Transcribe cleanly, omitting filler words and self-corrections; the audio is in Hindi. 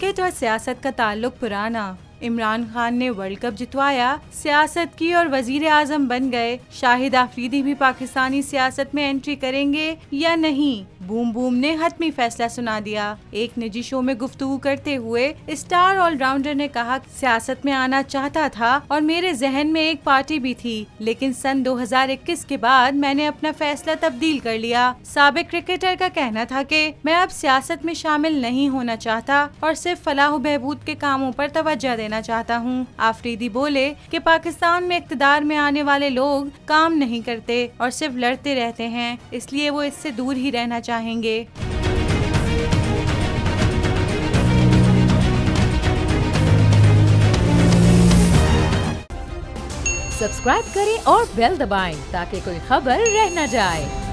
क्रिकेट और सियासत का ताल्लुक पुराना। इमरान खान ने वर्ल्ड कप जितवाया, सियासत की और वजीर आजम बन गए। शाहिद आफरीदी भी पाकिस्तानी सियासत में एंट्री करेंगे या नहीं, बूम बूम ने हतमी फैसला सुना दिया। एक निजी शो में गुफ्तगू करते हुए स्टार ऑलराउंडर ने कहा, सियासत में आना चाहता था और मेरे जहन में एक पार्टी भी थी, लेकिन सन 2021 के बाद मैंने अपना फैसला तब्दील कर लिया। साबिक क्रिकेटर का कहना था कि मैं अब सियासत में शामिल नहीं होना चाहता और सिर्फ फलाह बहबूद के कामों पर तवज्जो देना चाहता हूँ। आफरीदी बोले कि पाकिस्तान में इक़्तिदार में आने वाले लोग काम नहीं करते और सिर्फ लड़ते रहते हैं, इसलिए वो इससे दूर ही रहना चाहेंगे। सब्सक्राइब करें और बेल दबाएं ताकि कोई खबर रह न जाए।